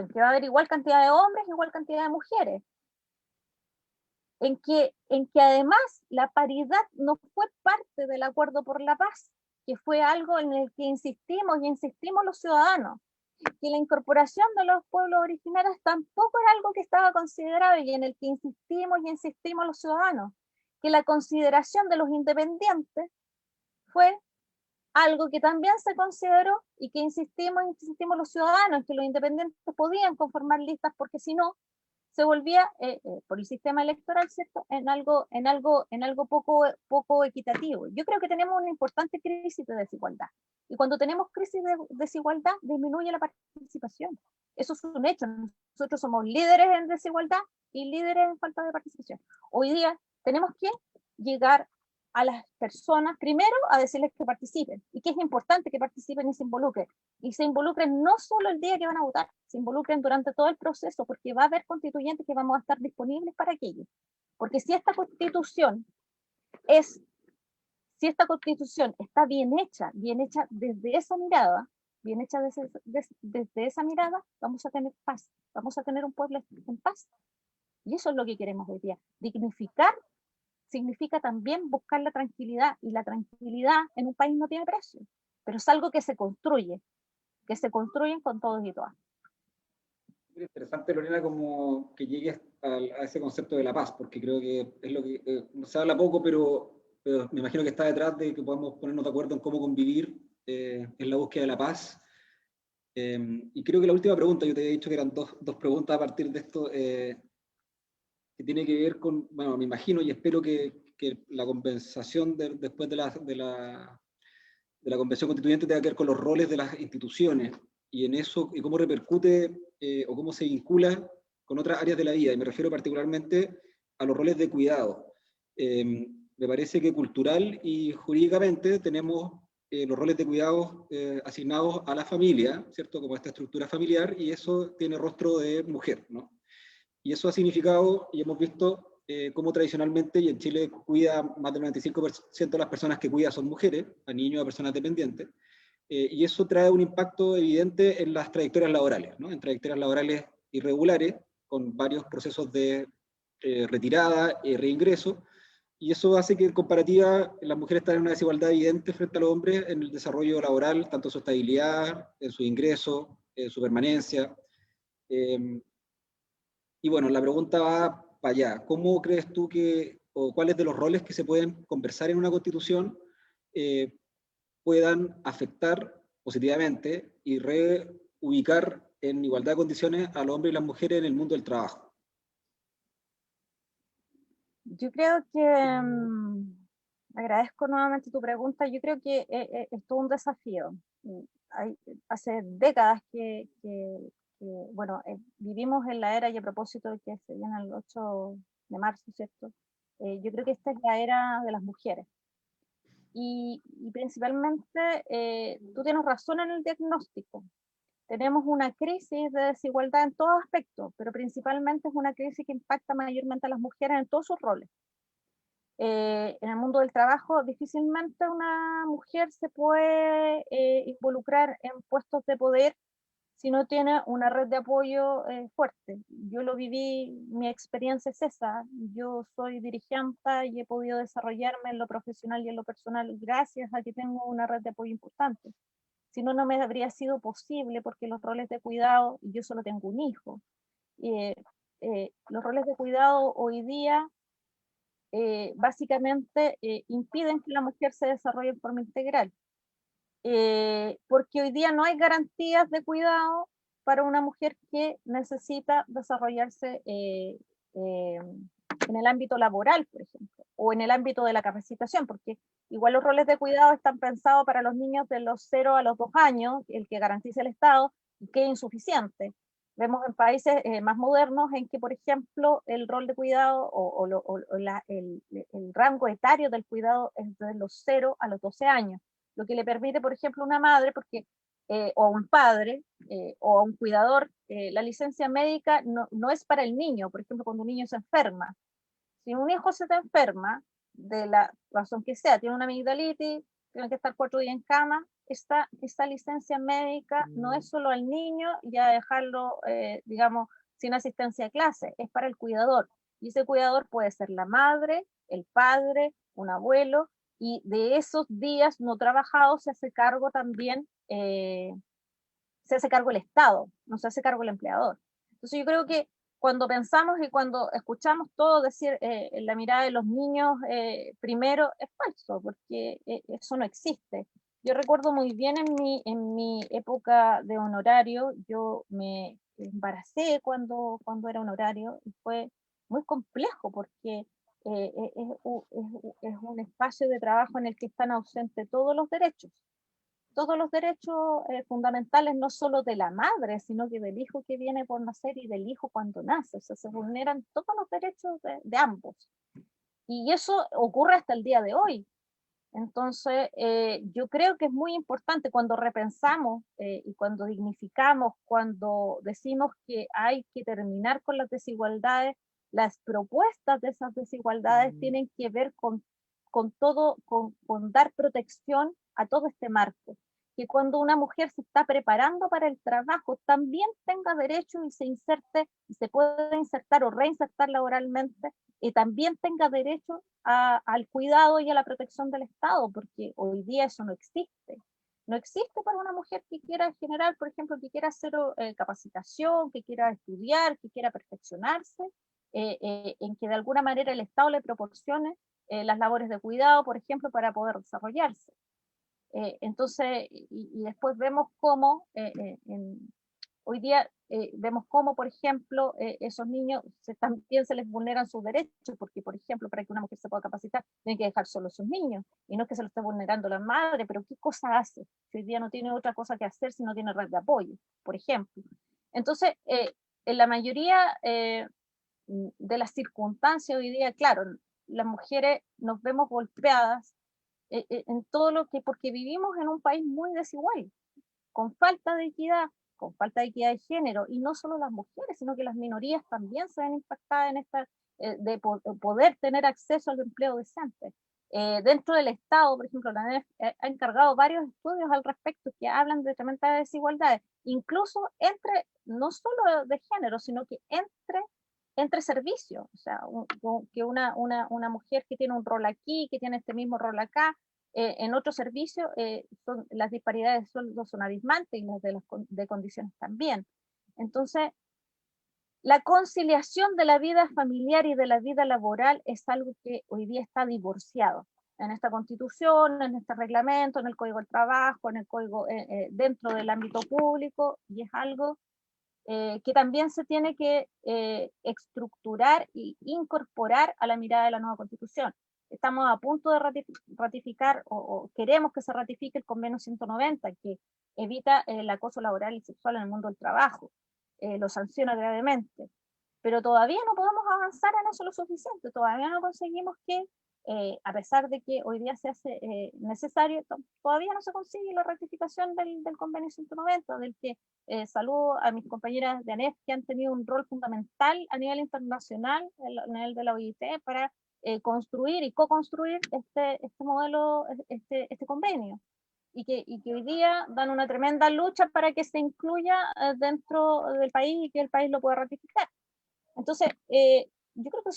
que va a haber igual cantidad de hombres, igual cantidad de mujeres. En que además la paridad no fue parte del acuerdo por la paz, que fue algo en el que insistimos y insistimos los ciudadanos, que la incorporación de los pueblos originarios tampoco era algo que estaba considerado y en el que insistimos y insistimos los ciudadanos, que la consideración de los independientes fue algo que también se consideró y que insistimos los ciudadanos, que los independientes podían conformar listas porque si no, se volvía, por el sistema electoral, ¿cierto?, en algo poco equitativo. Yo creo que tenemos una importante crisis de desigualdad. Y cuando tenemos crisis de desigualdad, disminuye la participación. Eso es un hecho. Nosotros somos líderes en desigualdad y líderes en falta de participación. Hoy día tenemos que llegar a las personas, primero, a decirles que participen, y que es importante que participen y se involucren no solo el día que van a votar, se involucren durante todo el proceso, porque va a haber constituyentes que vamos a estar disponibles para aquello. Porque si esta constitución está bien hecha desde esa mirada, desde esa mirada, vamos a tener paz, vamos a tener un pueblo en paz. Y eso es lo que queremos hoy día. Dignificar significa también buscar la tranquilidad, y la tranquilidad en un país no tiene precio, pero es algo que se construyen con todos y todas.
Es interesante, Lorena, como que llegues a ese concepto de la paz, porque creo que es lo que se habla poco, pero me imagino que está detrás de que podamos ponernos de acuerdo en cómo convivir en la búsqueda de la paz. Y creo que la última pregunta, yo te había dicho que eran dos preguntas a partir de esto, que tiene que ver con, bueno, me imagino y espero que la compensación después de la convención constituyente tenga que ver con los roles de las instituciones y en eso, y cómo repercute o cómo se vincula con otras áreas de la vida, y me refiero particularmente a los roles de cuidado. Me parece que cultural y jurídicamente tenemos los roles de cuidado asignados a la familia, ¿cierto? Como esta estructura familiar, y eso tiene rostro de mujer, ¿no? Y eso ha significado, y hemos visto cómo tradicionalmente, y en Chile cuida más del 95% de las personas que cuida son mujeres, a niños, a personas dependientes, y eso trae un impacto evidente en las trayectorias laborales, ¿no? En trayectorias laborales irregulares, con varios procesos de retirada y reingreso, y eso hace que en comparativa las mujeres están en una desigualdad evidente frente a los hombres en el desarrollo laboral, tanto su estabilidad, en su ingreso, en su permanencia. Y bueno, la pregunta va para allá. ¿Cómo crees tú o cuáles de los roles que se pueden conversar en una constitución puedan afectar positivamente y reubicar en igualdad de condiciones a los hombres y las mujeres en el mundo del trabajo?
Yo creo que, agradezco nuevamente tu pregunta, yo creo que es todo un desafío. Hace décadas bueno, vivimos en la era, y a propósito de que se viene el 8 de marzo, ¿cierto? Yo creo que esta es la era de las mujeres. Y principalmente, tú tienes razón en el diagnóstico. tenemos una crisis de desigualdad en todos aspectos, pero principalmente es una crisis que impacta mayormente a las mujeres en todos sus roles. En el mundo del trabajo, difícilmente una mujer se puede involucrar en puestos de poder si no tiene una red de apoyo fuerte. Yo lo viví, mi experiencia es esa. Yo soy dirigente y he podido desarrollarme en lo profesional y en lo personal gracias a que tengo una red de apoyo importante. Si no, no me habría sido posible porque los roles de cuidado, y yo solo tengo un hijo, los roles de cuidado hoy día básicamente impiden que la mujer se desarrolle en forma integral. Porque hoy día no hay garantías de cuidado para una mujer que necesita desarrollarse en el ámbito laboral, por ejemplo, o en el ámbito de la capacitación, porque igual los roles de cuidado están pensados para los niños de los 0 a los 2 años, el que garantiza el Estado, y que es insuficiente. Vemos en países más modernos en que, por ejemplo, el rol de cuidado el rango etario del cuidado es de los 0 a los 12 años, lo que le permite, por ejemplo, a una madre, o a un padre, o a un cuidador, la licencia médica no es para el niño, por ejemplo, cuando un niño se enferma. Si un hijo se te enferma, de la razón que sea, tiene una amigdalitis, tiene que estar 4 días en cama, esta licencia médica no es solo al niño y a dejarlo, digamos, sin asistencia a clase, es para el cuidador. Y ese cuidador puede ser la madre, el padre, un abuelo, y de esos días no trabajados se hace cargo también, se hace cargo el Estado, no se hace cargo el empleador. Entonces yo creo que cuando pensamos y cuando escuchamos todo decir la mirada de los niños primero, es falso, porque eso no existe. Yo recuerdo muy bien en mi época de honorario, yo me embaracé cuando era honorario y fue muy complejo porque es un espacio de trabajo en el que están ausentes todos los derechos fundamentales, no solo de la madre, sino que del hijo que viene por nacer y del hijo cuando nace. O sea, se vulneran todos los derechos de ambos. Y eso ocurre hasta el día de hoy. Entonces, yo creo que es muy importante cuando repensamos y cuando dignificamos, cuando decimos que hay que terminar con las desigualdades, las propuestas de esas desigualdades tienen que ver con todo, con dar protección a todo este marco. Que cuando una mujer se está preparando para el trabajo también tenga derecho y se inserte, y se pueda insertar o reinsertar laboralmente, y también tenga derecho al cuidado y a la protección del Estado, porque hoy día eso no existe. No existe para una mujer que quiera generar, por ejemplo, que quiera hacer capacitación, que quiera estudiar, que quiera perfeccionarse, en que de alguna manera el Estado le proporcione las labores de cuidado, por ejemplo, para poder desarrollarse. Entonces, y después vemos cómo hoy día vemos cómo, por ejemplo, esos niños también se les vulneran sus derechos, porque, por ejemplo, para que una mujer se pueda capacitar, tiene que dejar solo a sus niños, y no es que se lo esté vulnerando la madre, pero ¿qué cosa hace? Si hoy día no tiene otra cosa que hacer si no tiene red de apoyo, por ejemplo. Entonces, en la mayoría de las circunstancias hoy día, claro, las mujeres nos vemos golpeadas en todo lo que, porque vivimos en un país muy desigual, con falta de equidad de género, y no solo las mujeres, sino que las minorías también se ven impactadas en esta, poder tener acceso al empleo decente. Dentro del Estado, por ejemplo, la ANEF ha encargado varios estudios al respecto que hablan de tremendas desigualdades, incluso no solo de género, sino que entre servicios, o sea, que una mujer que tiene un rol aquí, que tiene este mismo rol acá, en otros servicios las disparidades de sueldos son abismantes y las de condiciones también. Entonces, la conciliación de la vida familiar y de la vida laboral es algo que hoy día está divorciado en esta constitución, en este reglamento, en el código del trabajo, en el código dentro del ámbito público, y es algo que también se tiene que estructurar e incorporar a la mirada de la nueva constitución. Estamos a punto de ratificar o queremos que se ratifique el convenio 190, que evita el acoso laboral y sexual en el mundo del trabajo, lo sanciona gravemente, pero todavía no podemos avanzar en eso lo suficiente, todavía no conseguimos que a pesar de que hoy día se hace necesario, todavía no se consigue la ratificación del convenio 190, del que saludo a mis compañeras de ANEF que han tenido un rol fundamental a nivel internacional, a nivel de la OIT, para construir y co-construir este modelo, este convenio. Y que hoy día dan una tremenda lucha para que se incluya dentro del país y que el país lo pueda ratificar. Entonces, yo creo que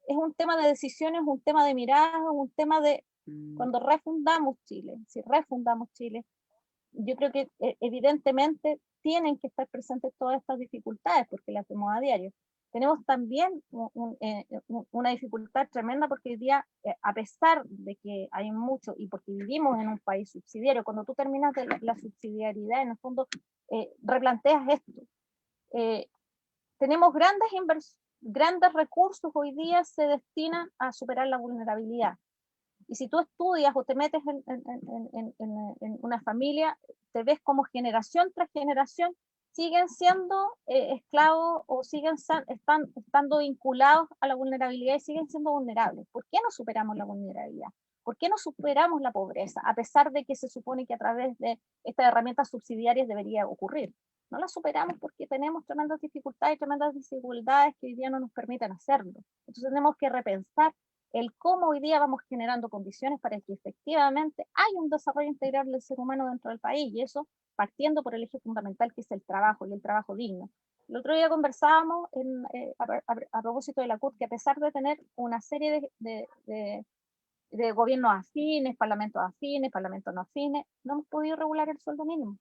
es un tema de decisiones, un tema de miradas, un tema de cuando refundamos Chile, si refundamos Chile, yo creo que evidentemente tienen que estar presentes todas estas dificultades porque las vemos a diario. Tenemos también una dificultad tremenda porque hoy día, a pesar de que hay mucho, y porque vivimos en un país subsidiario, cuando tú terminas de la subsidiariedad, en el fondo, replanteas esto. Tenemos grandes recursos hoy día se destinan a superar la vulnerabilidad. Y si tú estudias o te metes en una familia, te ves como generación tras generación siguen siendo esclavos o estando vinculados a la vulnerabilidad y siguen siendo vulnerables. ¿Por qué no superamos la vulnerabilidad? ¿Por qué no superamos la pobreza? A pesar de que se supone que a través de estas herramientas subsidiarias debería ocurrir. No la superamos porque tenemos tremendas dificultades y tremendas desigualdades que hoy día no nos permiten hacerlo. Entonces tenemos que repensar el cómo hoy día vamos generando condiciones para que efectivamente haya un desarrollo integral del ser humano dentro del país, y eso partiendo por el eje fundamental que es el trabajo y el trabajo digno. El otro día conversábamos a propósito de la CUT, que a pesar de tener una serie de gobiernos afines, parlamentos no afines, no hemos podido regular el sueldo mínimo.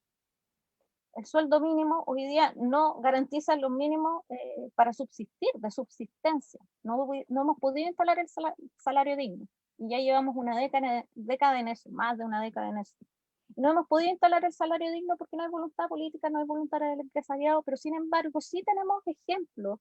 El sueldo mínimo hoy día no garantiza los mínimos para subsistir, de subsistencia. No hemos podido instalar el salario digno. Y ya llevamos una década en eso, más de una década en eso. No hemos podido instalar el salario digno porque no hay voluntad política, no hay voluntad del empresariado, pero sin embargo sí tenemos ejemplos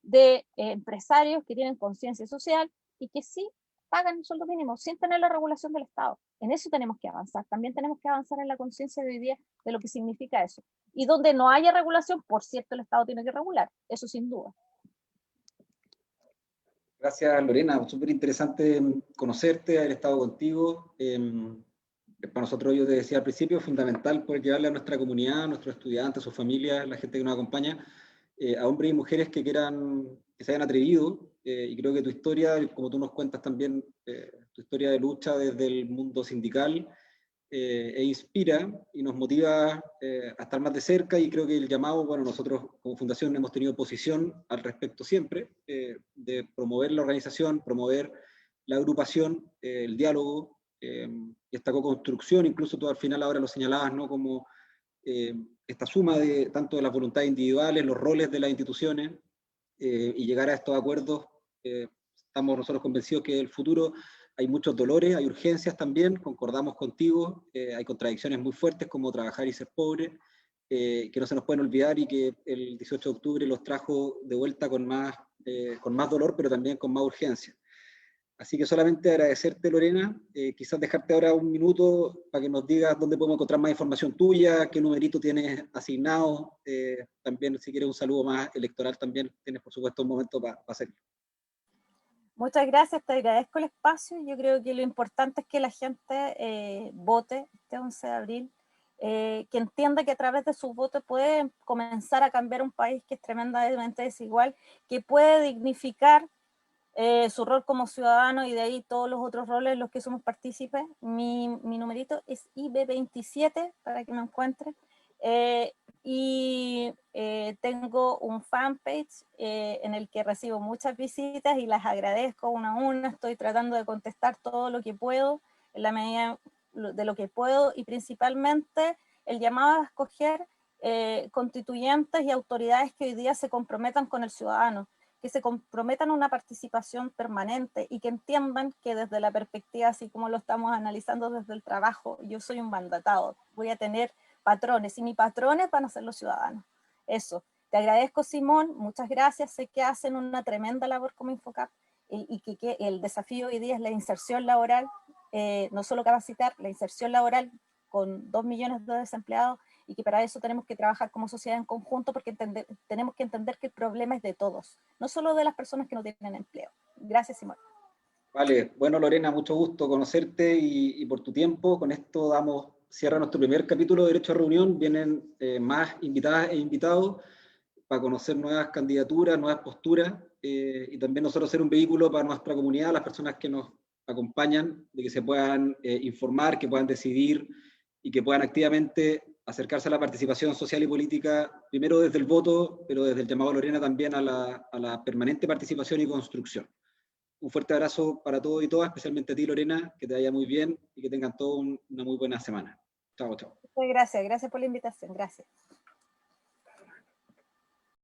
de empresarios que tienen conciencia social y que sí pagan el sueldo mínimo sin tener la regulación del Estado. En eso tenemos que avanzar. También tenemos que avanzar en la conciencia de hoy día de lo que significa eso. Y donde no haya regulación, por cierto, el Estado tiene que regular, eso sin duda.
Gracias, Lorena. Súper interesante conocerte, haber estado contigo. Para nosotros, yo te decía al principio, es fundamental poder llevarle a nuestra comunidad, a nuestros estudiantes, a sus familias, la gente que nos acompaña, a hombres y mujeres que se hayan atrevido, y creo que tu historia, como tú nos cuentas también, tu historia de lucha desde el mundo sindical, inspira y nos motiva a estar más de cerca, y creo que el llamado, bueno, nosotros como fundación hemos tenido posición al respecto siempre, de promover la organización, promover la agrupación, el diálogo, y esta co-construcción, incluso tú al final ahora lo señalabas, ¿no? Como esta suma de tanto de las voluntades individuales, los roles de las instituciones, y llegar a estos acuerdos. Estamos nosotros convencidos que el futuro hay muchos dolores, hay urgencias también, concordamos contigo, hay contradicciones muy fuertes como trabajar y ser pobre, que no se nos pueden olvidar, y que el 18 de octubre los trajo de vuelta con más dolor, pero también con más urgencia. Así que solamente agradecerte, Lorena, quizás dejarte ahora un minuto para que nos digas dónde podemos encontrar más información tuya, qué numerito tienes asignado, también si quieres un saludo más electoral también tienes por supuesto un momento para hacerlo.
Muchas gracias, te agradezco el espacio. Yo creo que lo importante es que la gente vote este 11 de abril, que entienda que a través de sus votos puede comenzar a cambiar un país que es tremendamente desigual, que puede dignificar su rol como ciudadano, y de ahí todos los otros roles en los que somos partícipes. Mi numerito es IB27 para que me encuentren. Tengo un fanpage en el que recibo muchas visitas y las agradezco una a una. Estoy tratando de contestar todo lo que puedo, en la medida de lo que puedo, y principalmente el llamado a escoger constituyentes y autoridades que hoy día se comprometan con el ciudadano, que se comprometan a una participación permanente y que entiendan que desde la perspectiva, así como lo estamos analizando desde el trabajo, yo soy un mandatado, voy a tener patrones, y mis patrones van a ser los ciudadanos. Eso. Te agradezco, Simón, muchas gracias. Sé que hacen una tremenda labor como Infocap, y que el desafío hoy día es la inserción laboral, no solo capacitar, la inserción laboral con 2 millones de desempleados, y que para eso tenemos que trabajar como sociedad en conjunto, porque tenemos que entender que el problema es de todos, no solo de las personas que no tienen empleo. Gracias, Simón.
Vale, bueno Lorena, mucho gusto conocerte y por tu tiempo. Con esto cierra nuestro primer capítulo de Derecho a Reunión. Vienen más invitadas e invitados para conocer nuevas candidaturas, nuevas posturas, y también nosotros ser un vehículo para nuestra comunidad, las personas que nos acompañan, de que se puedan informar, que puedan decidir y que puedan activamente acercarse a la participación social y política, primero desde el voto, pero desde el llamado a Lorena también a la permanente participación y construcción. Un fuerte abrazo para todos y todas, especialmente a ti Lorena, que te vaya muy bien y que tengan todos una muy buena semana. Chao, chao.
Muchas gracias, gracias por la invitación, gracias.